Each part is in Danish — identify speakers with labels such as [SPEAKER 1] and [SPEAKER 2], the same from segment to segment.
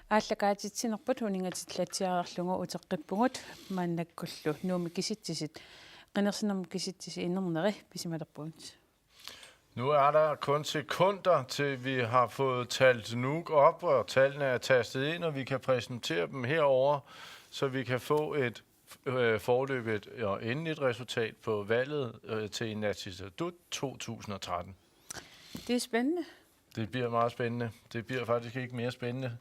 [SPEAKER 1] ааллакаатитсинерпут хунингатиллатсиарерлугу утеққиппугут мааннаккуллу нууми киситсисит qinерсинерми киситсиси инернери писималерпугут.
[SPEAKER 2] Nu er der kun sekunder til vi har fået talt Nuuk op, og tallene er tastet ind, og vi kan præsentere dem herover, så vi kan få et foreløbigt og endeligt resultat på valget til Inatsisartut 2013.
[SPEAKER 1] Det er spændende.
[SPEAKER 2] Det bliver meget spændende. Det bliver faktisk ikke mere spændende.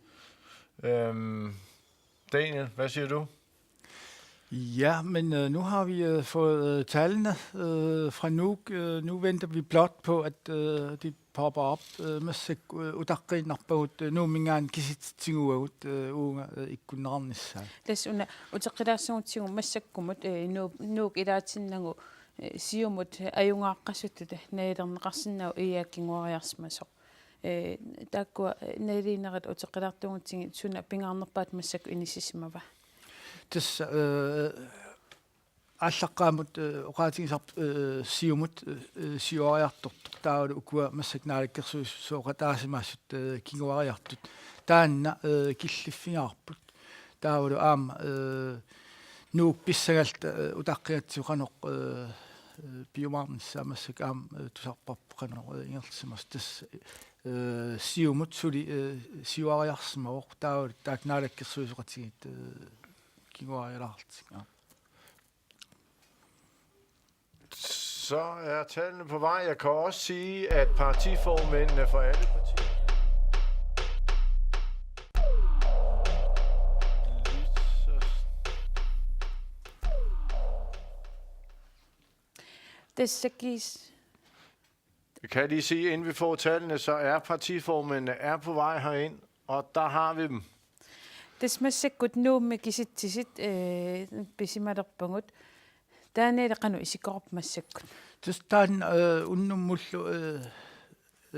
[SPEAKER 2] Daniel, hvad siger du?
[SPEAKER 3] Ja, men nu har vi fået tallene fra Nuuk. Nu venter vi blot på, at de popper op. Massik utaqqinarpagut nuumingaan kisitsinguagut uunga ikkunnerarnissa.
[SPEAKER 1] Läsuna uteqqilaarsuutigu massakkumut Nuuk ilaatinnagu siumut ajungaaqqassututa nailerneqarsinnau iyaakkinguariarsmasoq. Takkua nailiinerat uteqqilaartugutingi suna pingaarnerpaat massakku inississimava.
[SPEAKER 3] Tas аллаққаамут оqaатигисарп сиумут сиуариартор таавалу укуа массакнааlikkersuus сооqataasimassut кингуариартут таанна киллиффингаарпут таавалу аама нуук писсагалт утаққиатсуқаноқ биомаарнissaа массак аама тусарпарпоқано ингерлсимас тас сиумут сули сиуариарсимавоқ таавалу таакнааlikkersuusoqатигит
[SPEAKER 2] Så er tallene på vej. Jeg kan også sige, at partiformændene for alle partier Jeg kan lige sige, inden vi får tallene, så er partiformændene på vej herind, og der har vi dem.
[SPEAKER 1] Tasmassakkut nuummi kisittisit pisimalerpungut taaneeleqanu isikorpmassakkut
[SPEAKER 3] tastaan unnummullu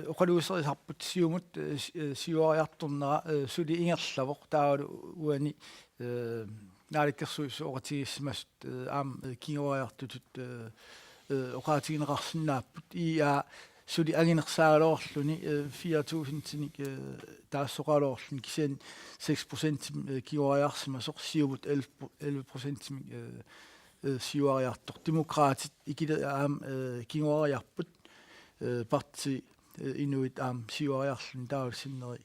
[SPEAKER 3] oqaluuseriharput siumut siuariartornera suli ingerlavoq taalu uani naalikkersuus oqatigissimasut aam kinguariartutut oqaatigineqarsinnaapput ia suli anginersaaloorluni 4000 tinik taassoqaloorlun kisen 6% kiuariarsimasoq siumut 11% siuariartor demokraatit ikile aam kinguariarput parti inuit aam siuariarlun taavsinneri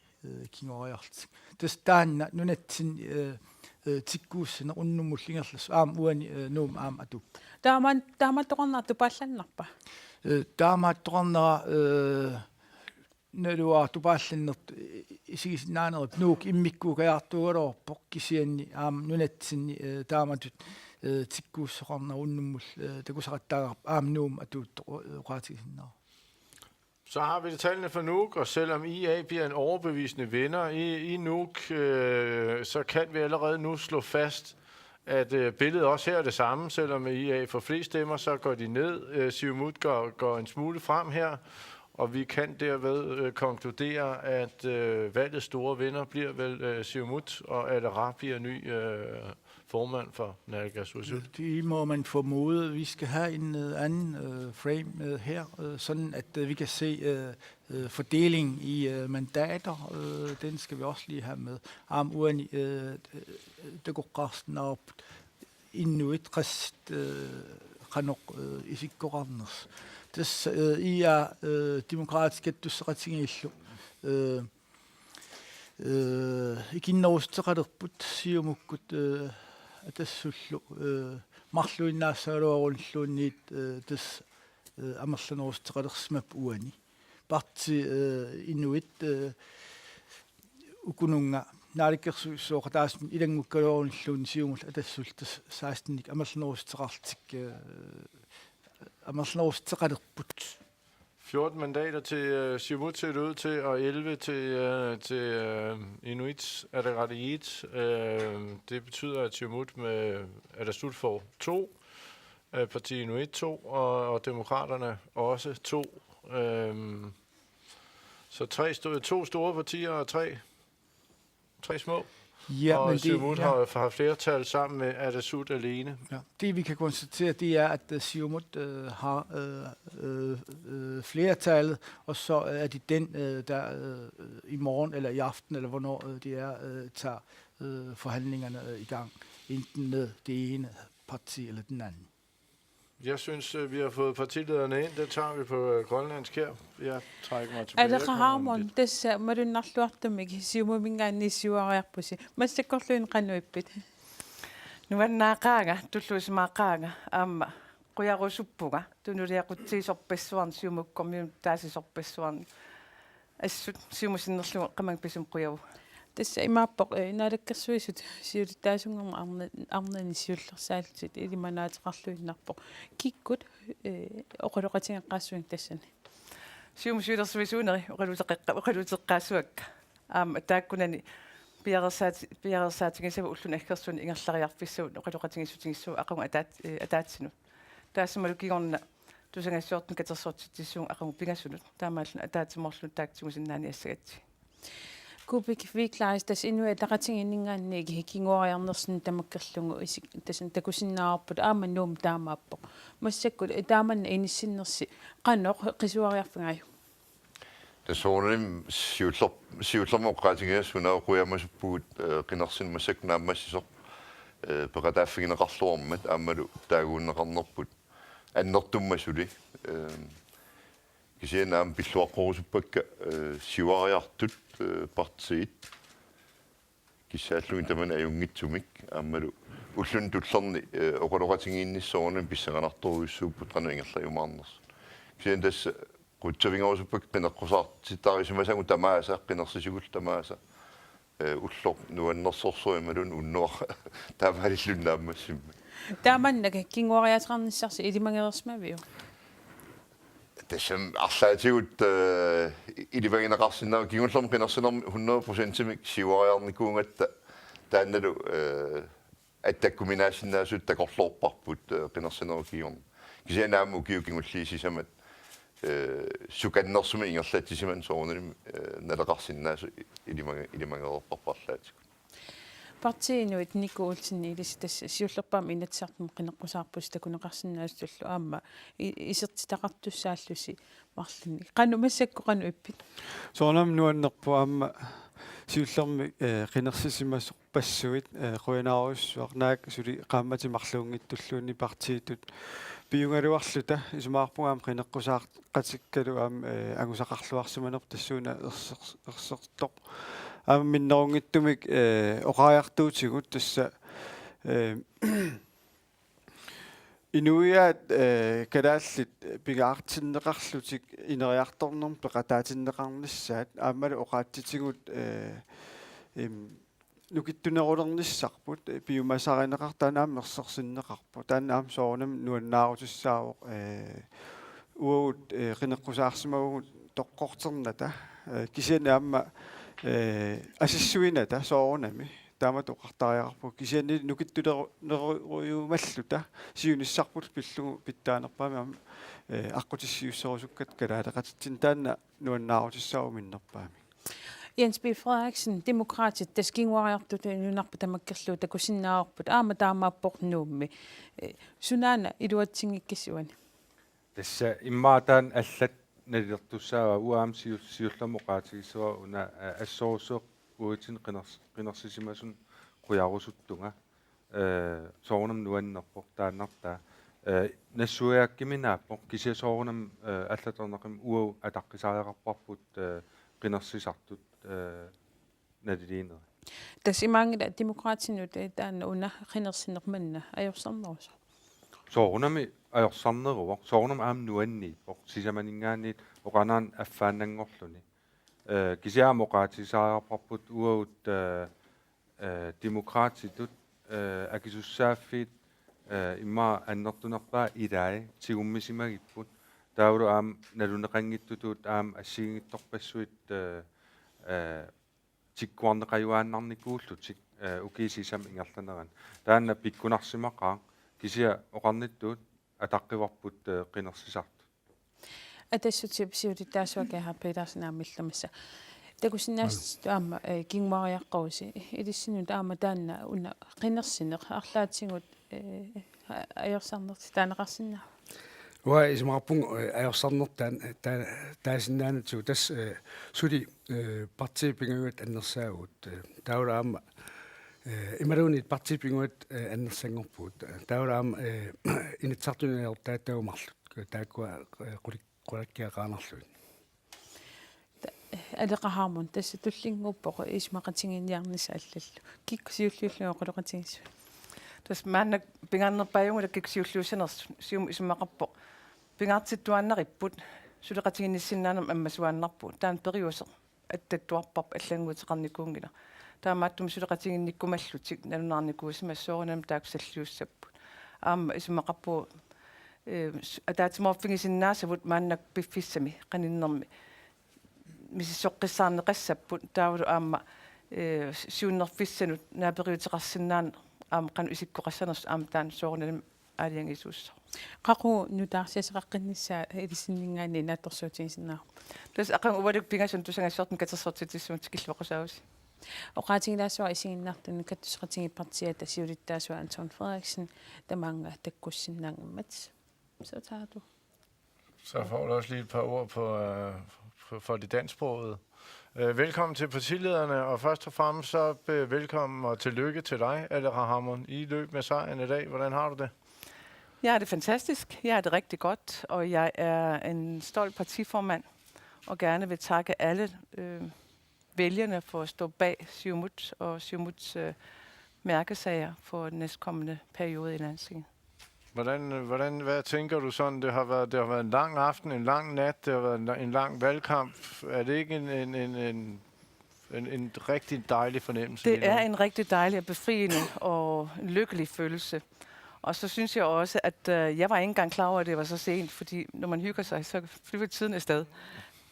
[SPEAKER 3] kinguariartik tastaanna nunatsin tikkuussana unnumullingerlus aam uani nuum aam atu
[SPEAKER 1] taamatoqarnaartu paallannarpa
[SPEAKER 3] таамааттоқарнера налуа тупаалланнерт исигиснаанерт нуук иммиккуукаяртугалоорпоқ кисианни аама нунатсинни тааматут тиккууссоқарнера уннуммул такусақаттаагар аама нуум атуутоқаатигисиннера.
[SPEAKER 2] Så har vi tallene for Nuuk, og selvom IA bliver en overbevisende vinder i Nuuk, så kan vi allerede nu slå fast, at billedet også her er det samme. Selvom IA får flest stemmer, så går de ned. Siumut går en smule frem her, og vi kan derved konkludere, at valgets store vinder bliver vel Siumut, og Alera bliver ny formand for naalakkersuisut.
[SPEAKER 3] Det må man formode. Vi skal have en anden frame her, sådan at vi kan se fordeling i mandater. Den skal vi også lige have med. Aam uani det går resten op inuit rest kanok isikkoranners. Das ia demokratiske tusseratingillu ikinnerustaqalerput siumukkut атассуллу марлуиннаассаалуаруллуунниит тас амерланерустеқалерсимап уани парти инуит укунунга нaalakkersuussoqataasmi ilangukkaluорнлуун сиумул атассултас 16ник амерланерустеқартик амерланерустеқалерпут
[SPEAKER 2] 14 mandater til Siumut ser det ud til, og 11 til Inuit Ataqatigiit. Det betyder, at Siumut med Atassut får 2, parti Inuit 2, og demokraterne også 2. Så to store partier og tre små.
[SPEAKER 3] Ja,
[SPEAKER 2] og
[SPEAKER 3] men
[SPEAKER 2] Siumut har flertal sammen med Atassut alene.
[SPEAKER 3] Ja. Det vi kan konstatere, det er, at Siumut har flertallet, og så er de den, der i morgen eller i aften, eller hvornår tager forhandlingerne i gang, enten med det ene parti eller den anden.
[SPEAKER 2] Jeg synes, vi har fået partilederne ind. Det tager vi på grønlandsk her. Jeg trækker mig tilbage.
[SPEAKER 1] Er det harmon? Det ser man jo nok lort mig. Siumut min gang i på sig. Men det går løn renøbet.
[SPEAKER 4] Nu er nakaanga, tulluisi makaanga, amma. Kujarusuppuga, tunnu ja kutti soppessuan siumuk kommun taasi soppessuan. Assut siumusinnerlu qamang pisum kujavu.
[SPEAKER 1] Tässä ei maappo naadakkarsuisut siulitaasungerma arnani siullersaaltit ilimanaatiqarluinnarpo kikkut oqoloqatingeqqaassuing tassani
[SPEAKER 4] Siumusuilersuisuuneri oqaluteqqaassuakka aama taakkunani piarersaatingisavu ullun akkersuun ingerlariarpissuun oqaloqatingissutingissu aqunga ataatsinu taassamalu kigorna tusangassuortun katersortittissuun aqungu pingassunut taamaallun ataatsimorlun taaktimusinnaani assagatsi
[SPEAKER 1] Kubik viiklaistas inue taqatinginningaanniigi hikinguariarnersin tamakkerlungu isik tasan takusinnaarput aama nuum taamaappo massakkut taamanna inissinnersi qanoq qisuariarfangaju
[SPEAKER 5] Tasoonim siullermoqqaatigiassuna quyamasuppugut qinarsin massaknaammassisoq peqataaффигинеqarluormat aammalu taaguunneqarnerput annertummasuli kisianaam pilluaqqorusuppakka siuariartut partiit kissaalluin taman ajungitsumik aammalu ullun tullerni oqoloqatingiinnissoornam pissanganartoruissuupput qanuingerlajumaarners kisian tassa qutsavingorusupak qineqqusartittarisimasangu tamaasa qinersisugul tamaasa ullor nuannersorsuimalun unnuar taamaalillunnaammassimma
[SPEAKER 1] taamannaka kinguariateqarnissarsi ilimangerersmaviu
[SPEAKER 5] Tassam arlaatigut ilivagineqarsinnaa kigullorm qinersinermi 100% siuariarnikuungatta taannalu attakkuminaasinnaasut takorloorparput qinersineru kigorn kisianaamu kiukingulliisisamat sukannersumi ingerlattisiman soornalim naleqarsinnaasu ilimangeerparparlaatigut
[SPEAKER 1] partiinuit nikuulsinni ilisi tassa siullerpaam inatsartum qineqqusaarpus takuneqarsinnaastullu aamma isertitaqartussaallusi marlunni qanu massakku qanu ippit
[SPEAKER 6] soornam nuannerpu aamma siullermi qinersissimassoq passuit quyanaaruissuaq naak suli qaammatimarluungittulluunni partiitut piungaluarluta isumaarpungaam qineqqusaaqatikkalu aam angusaqarluarsimanerp tassuuna ersertoq minnerungittumik oqaariartuutigut tassa inuiaat kalaallit pigaartinneqarlutik ineriartornerm peqataatinneqarnissaat aammalu oqaattitigut nukittunerulernissarput piumasarineqartaanaam ersersinneqarpu taannaam soornam nuannaarutissaavoq uut qineqqusaarsamagugut toqqorternata kisianaamma asissuinata soornami taamat oqartariaqarpu kisianni nukittuneruyuumalluta siunissarput pillugu pittaanerpaami aam aqqutissiusserusukkat kalaaleqatitsin taanna nuannaarutissaau minnerpaami
[SPEAKER 1] Jens B. Frederiksen, demokraatit, tas kinguariartut nunarpa tamakkerlu takusinnaarput aama taamaappornuummi sunaana iluatsingikkissiuani
[SPEAKER 7] Tässä immaataan allat nalirtussaava uaam siullermoqaatigissuа una assoosuq uitin qinersisimasun qujarusuttunga soornam nuannerpoq taannartaa nassuiakkiminaappoq kisiasoornam allatorneqim uau ataqqisaareqarparput qinersisartut naliliineri
[SPEAKER 1] tas imaangila demokraatinut taanna una qinersinnermanna ajorsernerusa
[SPEAKER 7] soornami ajorsanneruaq soornam aam nuanniippoq sisamaningaanniit oqanaan affaannangorluni kisiaamoqaatigisaareqarparput uaut demokraatitut akisussaaffiit imma annertunerpaa ilai tigummisimagipput taulu aam naluneqangittutut aam assiigittorpassuit tikkuarneqajuaannarnikuullutik ukiisisam ingerlaneran taanna pikkunarsimaqaa kisia oqarnittut ataqqivarput qinersisartu
[SPEAKER 1] атассутиапсиутиттаасуака Petersen аамилламassa такусинаас таама кингмариаққауси илиссинут аама таанна уна қинерсинеқ арлаатсигут аёрсарнерти таанеқарсинаа
[SPEAKER 8] Уа исмарпун аёрсарнертаан таасиннаанатсу тас сули партипингуат аннерсаагут таулаама ималуунит партипингуат аннерсангорпут таулаама инитсартунеэртаатаумарлут тааккуа qulakkiaqaanarluit
[SPEAKER 1] алеқармун тасса туллингуппоқ исмақатингиниарнис аллаллу киксиуллиуллуа quluqatiнгису
[SPEAKER 4] тас мааннак пингааннерпаажунгула киксиуллуусинерс сиум исмақарпоқ пингаартиттуаннериппут сулеқатингиниссиннаанам аммасуааннарпут таан периусеқ аттаттуарпарп аллангуутеқарникуунгила таамааттум сулеқатингинниккумаллутик налунаарникуусимассооринам тааксаллиуссаппут аама исмақарпу атаатиморфингисиннаасавут мааннак пиффиссами qaninnерми мисиссоққиссаарнеқассаппут таавалу аама сиуннерфиссанут наапериутеқарсинаан аама қану исиккоқассанерс аама таан соорналим аалиангисууссо
[SPEAKER 1] қақу нутаарсиасеқаққиннссаа илиссиннингаани наатторсуутигисиннаа
[SPEAKER 4] тас ақан увалук пингасун тусангассортн катерсортитиссуун тикиллуақусаавис
[SPEAKER 1] оқаатингилаасуа исигиннартуни каттусеқатингиппартиата сиулиттаасуа Anton Frederiksen тамаанга таккуссиннаангаммат så tager du.
[SPEAKER 2] Så får du også lige et par ord for de dansksprogede. Velkommen til partilederne, og først og fremmest så velkommen og tillykke til dig, Aleqa Hammond, i løb med sejren i dag. Hvordan har du det?
[SPEAKER 4] Jeg har det fantastisk. Jeg har det rigtig godt, og jeg er en stolt partiformand, og gerne vil takke alle vælgerne for at stå bag Siumut og Siumuts mærkesager for den næstkommende periode i Landstinget.
[SPEAKER 2] Hvad tænker du sådan? Det har været en lang aften, en lang nat, det har været en lang valgkamp. Er det ikke en rigtig dejlig fornemmelse?
[SPEAKER 4] Det er en rigtig dejlig og befriende og en lykkelig følelse. Og så synes jeg også, at jeg var ikke engang klar over, at det var så sent, fordi når man hygger sig, så flyver tiden afsted.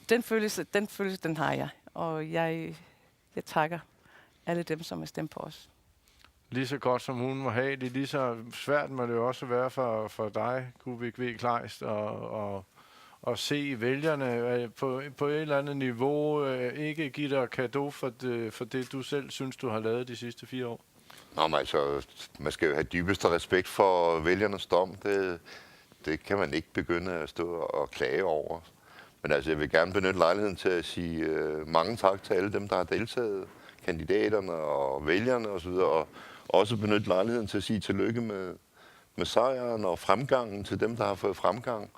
[SPEAKER 4] Den følelse, den har jeg, og jeg takker alle dem, som har stemt på os.
[SPEAKER 2] Lige så godt som hun må have det, lige så svært må det jo også være for dig, Kuupik V. Kleist, at se vælgerne på et eller andet niveau ikke give dig cadeau for det, du selv synes, du har lavet de sidste 4 år.
[SPEAKER 5] Nå, men altså, man skal jo have dybeste respekt for vælgernes dom. Det kan man ikke begynde at stå og klage over. Men altså, jeg vil gerne benytte lejligheden til at sige mange tak til alle dem, der har deltaget, kandidaterne og vælgerne osv., og også benytte lejligheden til at sige tillykke med sejren og fremgangen til dem, der har fået fremgang.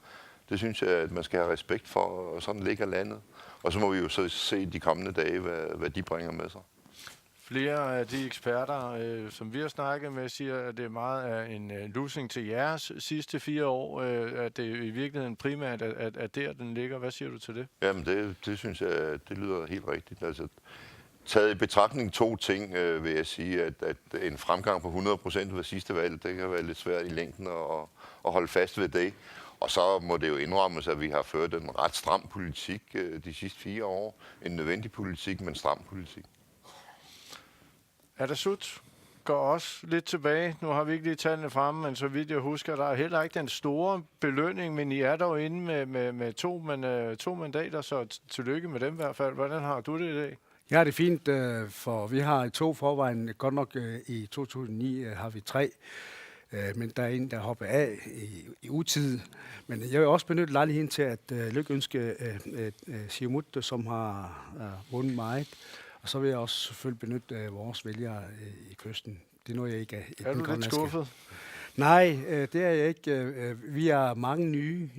[SPEAKER 5] Det synes jeg, at man skal have respekt for, og sådan ligger landet. Og så må vi jo så se de kommende dage, hvad de bringer med sig.
[SPEAKER 2] Flere af de eksperter, som vi har snakket med, siger, at det er meget af en losing til jeres sidste 4 år. At det i virkeligheden primært er der, den ligger. Hvad siger du til det?
[SPEAKER 5] Jamen, det synes jeg, det lyder helt rigtigt. Altså, taget i betragtning 2 ting, vil jeg sige, at en fremgang på 100% ved sidste valg, det kan være lidt svært i længden at holde fast ved det. Og så må det jo indrømmes, at vi har ført en ret stram politik de sidste 4 år. En nødvendig politik, men stram politik.
[SPEAKER 2] Atassut går også lidt tilbage. Nu har vi ikke lige tallene fremme, men så vidt jeg husker, der er heller ikke den store belønning, men I er dog inde med 2 mandater, så tillykke med dem i hvert fald. Hvordan har du det i dag?
[SPEAKER 8] Ja, det er fint, for vi har 2 forvejen. Godt nok i 2009 har vi 3, men der er en, der hopper af i utid. Men jeg vil også benytte lejligheden til at lykønske Siumut, som har vundet meget. Og så vil jeg også selvfølgelig benytte vores vælgere i kysten. Det er noget, jeg ikke er.
[SPEAKER 2] Er du lidt skuffet?
[SPEAKER 8] Nej, det er jeg ikke. Vi er mange nye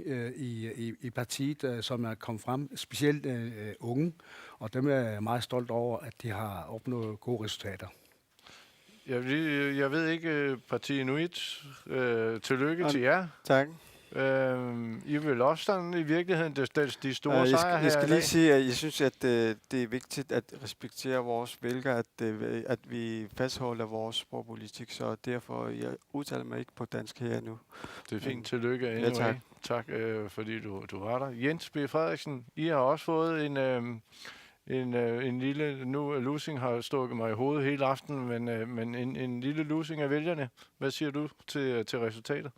[SPEAKER 8] i partiet, som er kommet frem, specielt unge, og dem er jeg meget stolt over, at de har opnået gode resultater.
[SPEAKER 2] Jeg ved ikke, Parti Inuit, tillykke til jer.
[SPEAKER 6] Tak.
[SPEAKER 2] I vil også sådan i virkeligheden de store sejre her.
[SPEAKER 6] Jeg skal lige sige, at jeg synes, at det er vigtigt at respektere vores vælgere, at vi fastholder vores sprogpolitik, så derfor jeg udtaler mig ikke på dansk her nu.
[SPEAKER 2] Det er fint. Tillykke endnu.
[SPEAKER 6] Ja, tak.
[SPEAKER 2] Tak, fordi du var der. Jens B. Frederiksen, I har også fået en lille, nu losing har stukket mig i hovedet hele aftenen, men en lille losing af vælgerne. Hvad siger du til resultatet?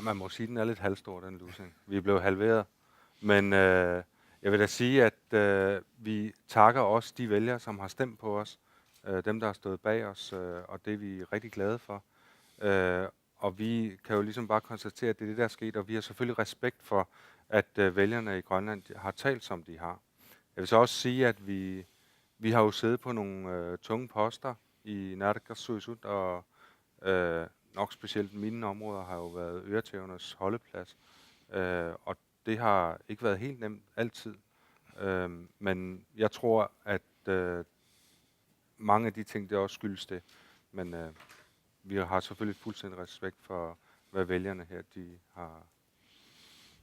[SPEAKER 7] Man må sige, den er lidt halvstor, den losing. Vi blev halveret Men jeg vil da sige, at vi takker også de vælgere, som har stemt på os. Dem, der har stået bag os, og det er vi rigtig glade for. Og vi kan jo ligesom bare konstatere, at det er det, der er sket, og vi har selvfølgelig respekt for, at vælgerne i Grønland har talt, som de har. Jeg vil så også sige, at vi har jo siddet på nogle tunge poster i Naalakkersuisut, og nok specielt mine områder har jo været øretævernes holdeplads. Og det har ikke været helt nemt altid. Men jeg tror, at mange af de ting, det også skyldes det. Men vi har selvfølgelig fuldstændig respekt for, hvad vælgerne her de har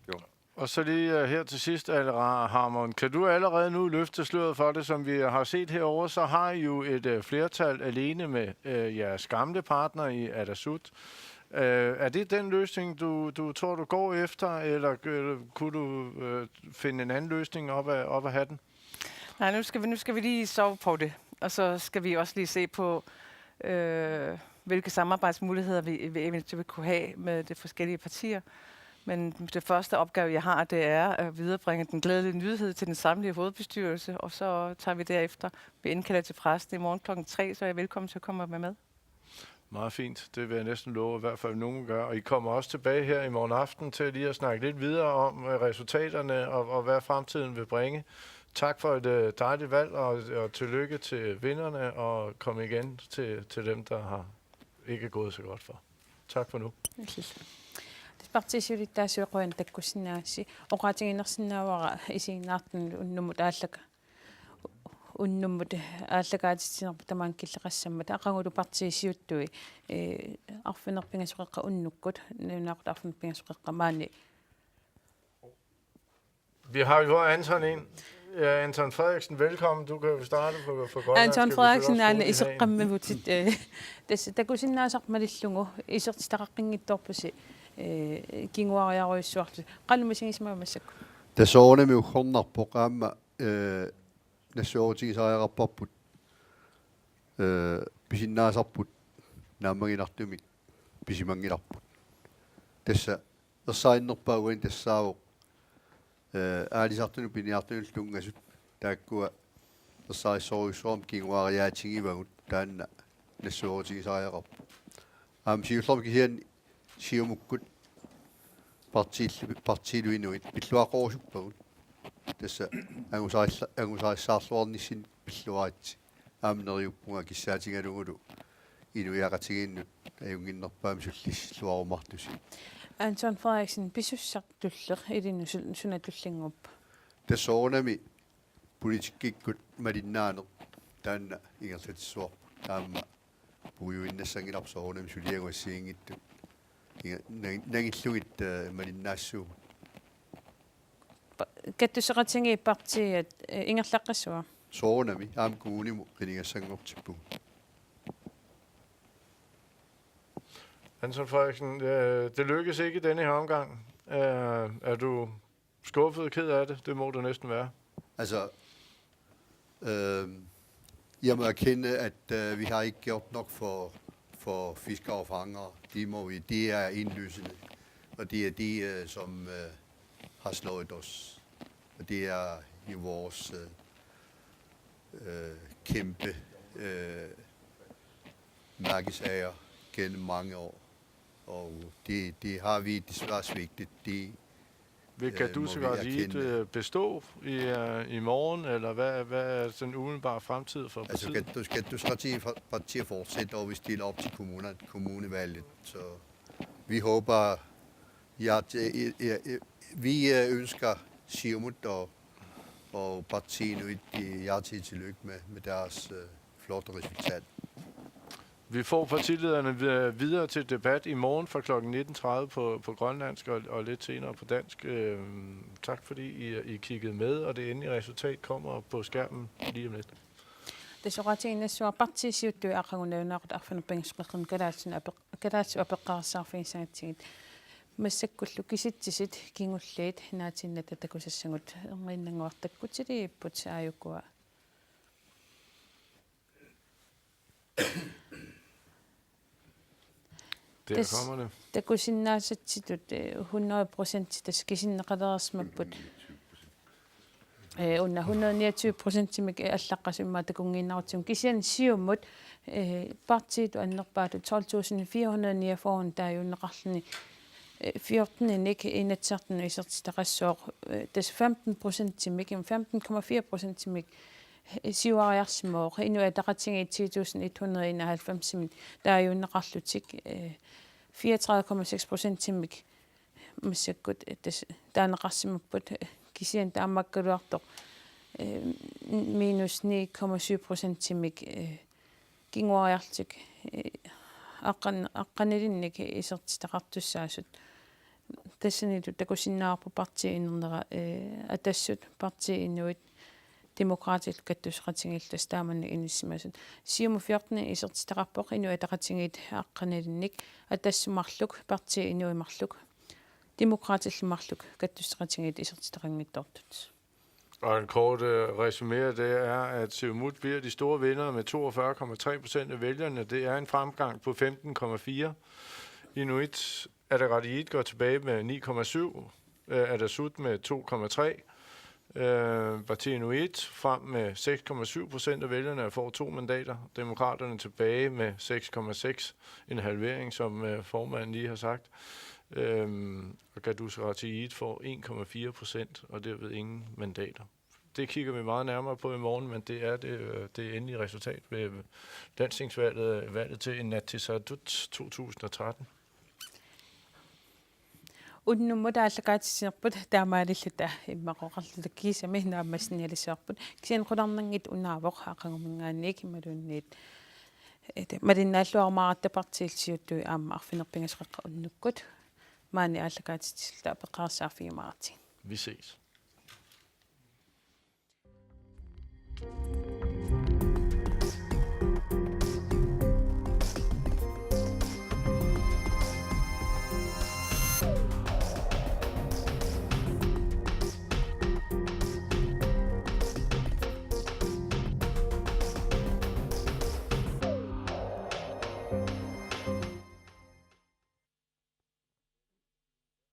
[SPEAKER 7] gjort.
[SPEAKER 2] Og så lige her til sidst, Harmon, kan du allerede nu løfte sløret for det, som vi har set herovre, så har I jo et flertal alene med jeres gamle partner i Atassut. Er det den løsning, du tror, du går efter, eller kunne du finde en anden løsning op af hatten?
[SPEAKER 4] Nej, nu skal vi lige sove på det, og så skal vi også lige se på, hvilke samarbejdsmuligheder vi eventuelt kunne have med de forskellige partier. Men det første opgave, jeg har, det er at viderebringe den glædelige nyhed til den samlede hovedbestyrelse, og så tager vi derefter, vi indkalder til præsten i morgen kl. 3, så er jeg velkommen til at komme med.
[SPEAKER 2] Meget fint. Det vil jeg næsten love, i hvert fald nogen gør. Og I kommer også tilbage her i morgen aften til lige at snakke lidt videre om resultaterne og hvad fremtiden vil bringe. Tak for et dejligt valg, og tillykke til vinderne, og kom igen til dem, der har ikke gået så godt for. Tak for nu.
[SPEAKER 1] партисиулиттаасуэқуан таккуссинааси оqaатигинерсинаавара исигнаартун уннумут ааллака уннуммут ааллакаатитсинерпа тамаан киллеқассаммат ақангулу партисиуттуи арфинерпингасуқеққа уннуккут нунаақут арфинерпингасуқеққа маани.
[SPEAKER 2] Vi har jo Anton ind. Ja, Anton Frederiksen, velkommen. Du kan jo starte på grønlandsk.
[SPEAKER 1] Anton Frederiksen er isеққаммавутит тасса такусиннаасармалиллугу исертитақаққингитторпуси кингуариаруйссуарту қалумасигисмаамассакку
[SPEAKER 9] тасоонами уххорнарпоқ аама нассуорутигисариақарпарпут писиннаасарпут нааммагинартумик писимангиларпут тасса ерсаиннерпаагуин тассаавоқ аалисартуну пиниартунуллунгасут тааккуа ерсариссоруйссуарм кингуариаатигивагут таанна нассуорутигисариақарпу аам сиуллерми кисиан сиумуккут партиилуинуит пиллуақорусуппагут тасса ангусариссаарлуарниссин пиллуаатси аамнериуппунга киссаатингалугулу инуиақатигииннут аюнгиннерпаами суллиссуарумартуси
[SPEAKER 1] Anton Frederiksen писуссартуллеқ илину сунатуллингуппа
[SPEAKER 9] тассоонами политиккиккут малиннаанер таанна ингерлатиссуар таама пуюиннассангиларсоонами сулиагуассиингитту нагиллугит малиннаассуу
[SPEAKER 1] каттусеқатинги партиат ингерлаққассуа
[SPEAKER 9] соонами аам кууниму қинигассангортиппу
[SPEAKER 2] Anton Frederiksen, det lykkes ikke i denne her omgang. Er du skuffet og ked af det? Det må du næsten være.
[SPEAKER 9] Altså, jeg må erkende, at vi har ikke gjort nok for fiskere og fangere. De er indlysende, og det er de, som har slået os. Og det er i vores kæmpe mærkesager gennem mange år. Og det har vi desværre svigtet.
[SPEAKER 2] Kan du så godt lige bestå i morgen, eller hvad er den umiddelbare fremtid for partiet?
[SPEAKER 9] Altså, skal du så partiet fortsætte, og vi stiller op til kommunevalget. Så vi håber, vi ønsker Siumut og partiet hjertelig tillykke med deres flotte resultat.
[SPEAKER 2] Vi får partilederne videre til debat i morgen fra kl. 19.30 på grønlandsk og lidt senere på dansk. Tak fordi I kiggede med, og det endelige resultat kommer på skærmen lige om lidt.
[SPEAKER 1] тасоqatiginnassua partisiuttui aqagunaunaqut arfanerpingisqeqqim kalaatsu apeqqarassarfigissaatsigit массаккуллу киситсисит кингуллиит наатинната такусассагут энгиннангуартаккутилииппут ааюккуа
[SPEAKER 2] Der kommer det.
[SPEAKER 1] такусиннаасатситут 100% тас кисиннеқалерерсмаппут Under 129%-timik allaqasummaa takungiinnarutsum kisian siummut partiet annerpaatu 12.449 taajunneqarluni 14 inatsartunu isertitaqassooq tas 15%-timik 15,4%-timik siuariarsimooq inu ataqatingi 10.191 taajunneqarlutik 34,6%-timik massakkut tas taaneqarsimapput kisian taammakkaluartoq minus 9,7%-timik kinguariartuk aqqanilinnik isertitaqartussaasut тассанилу такусиннаарпу парти иннернера атассут парти иннуит демократик каттусеқатингиллас тааманни иниссимасут сиуму 14 исертитақарпоқ ину атақатингит аққаналинник атассумарлук парти инуимарлук demokratillumарлук каттусеқатингит исертитақангиттортут.
[SPEAKER 2] Og en kort resumé af det er, at Siumut bliver de store vindere med 42,3% af vælgerne. Det er en fremgang på 15,4. Inuit Ataqatigiit går tilbage med 9,7. Atassut med 2,3. Parti Inuit frem med 6,7% af vælgerne og får 2 mandater. Demokraterne tilbage med 6,6. En halvering, som formanden lige har sagt. Og Ataqatigiit får 1,4% og derved ingen mandater. Det kigger vi meget nærmere på i morgen, men det er det endelige resultat ved valget til Inatsisartut 2013.
[SPEAKER 1] Unnummudaallaqaatissinerput taamaalilluta immaqoqarlutakkiisami naammassinialisseerput kisianqularnangit unaavoq aqangumingaanniik malunniit malinnaalluarmaarattapartiilsiuttui aamma arfinerpingasqaqqa unnukkut maani aallaqaatissilla peqaarsaarfiimaarti.
[SPEAKER 2] Vi ses.